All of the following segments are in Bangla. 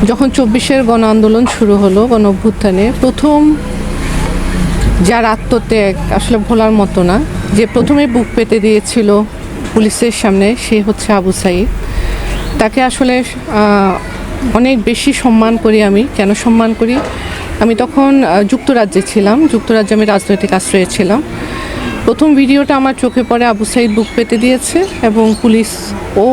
যখন ২৪-এর গণ আন্দোলন শুরু হলো, গণ অভ্যুত্থানে প্রথম যার আত্মত্যাগ আসলে ভোলার মতো না, যে প্রথমে বুক পেতে দিয়েছিল পুলিশের সামনে, সে হচ্ছে আবু সাঈদ। তাকে আসলে অনেক বেশি সম্মান করি আমি। কেন সম্মান করি? আমি তখন যুক্তরাজ্যে ছিলাম, যুক্তরাজ্যে আমি রাজনৈতিক আশ্রয়ে ছিলাম। প্রথম ভিডিওটা আমার চোখে পড়ে, আবু সাঈদ বুক পেতে দিয়েছে এবং পুলিশ ও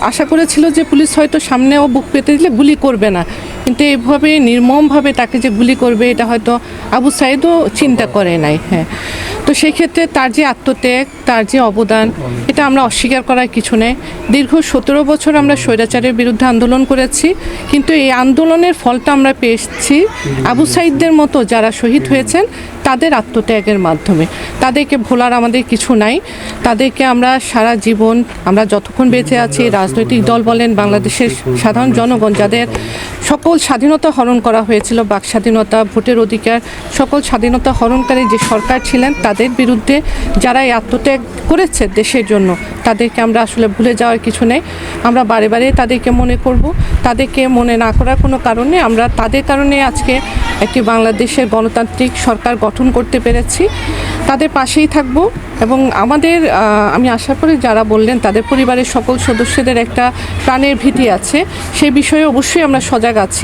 আশা করেছিল যে পুলিশ হয়তো সামনেও বুক পেতে দিলে গুলি করবে না, কিন্তু এভাবে নির্মমভাবে তাকে যে গুলি করবে এটা হয়তো আবু সাঈদও চিন্তা করে নাই। হ্যাঁ, তো সেই ক্ষেত্রে তার যে আত্মত্যাগ, তার যে অবদান, এটা আমরা অস্বীকার করার কিছু নেই। দীর্ঘ ১৭ বছর আমরা স্বৈরাচারের বিরুদ্ধে আন্দোলন করেছি, কিন্তু এই আন্দোলনের ফলটা আমরা পেয়েছি আবু সাঈদদের মতো যারা শহীদ হয়েছেন তাদের আত্মত্যাগের মাধ্যমে। তাদেরকে ভোলার আমাদের কিছু নাই। তাদেরকে আমরা সারা জীবন, আমরা যতক্ষণ বেঁচে আছি, রাজনৈতিক দল বলেন, বাংলাদেশের সাধারণ জনগণ যাদের সকল স্বাধীনতা হরণ করা হয়েছিল, বাক স্বাধীনতা, ভোটের অধিকার, সকল স্বাধীনতা হরণকারী যে সরকার ছিলেন তাদের বিরুদ্ধে যারা এই আত্মত্যাগ করেছে দেশের জন্য, তাদেরকে আমরা আসলে ভুলে যাওয়ার কিছু নেই। আমরা বারে বারে তাদেরকে মনে করব। তাদেরকে মনে না করার কোনো কারণে আমরা তাদের কারণে আজকে একটি বাংলাদেশের গণতান্ত্রিক সরকার গঠন করতে পেরেছি। তাদের পাশেই থাকব এবং আমাদের আমি আশা করি যারা বললেন তাদের পরিবারের সকল সদস্যদের একটা প্রাণের ভীতি আছে, সেই বিষয়ে অবশ্যই আমরা সজাগ আছি।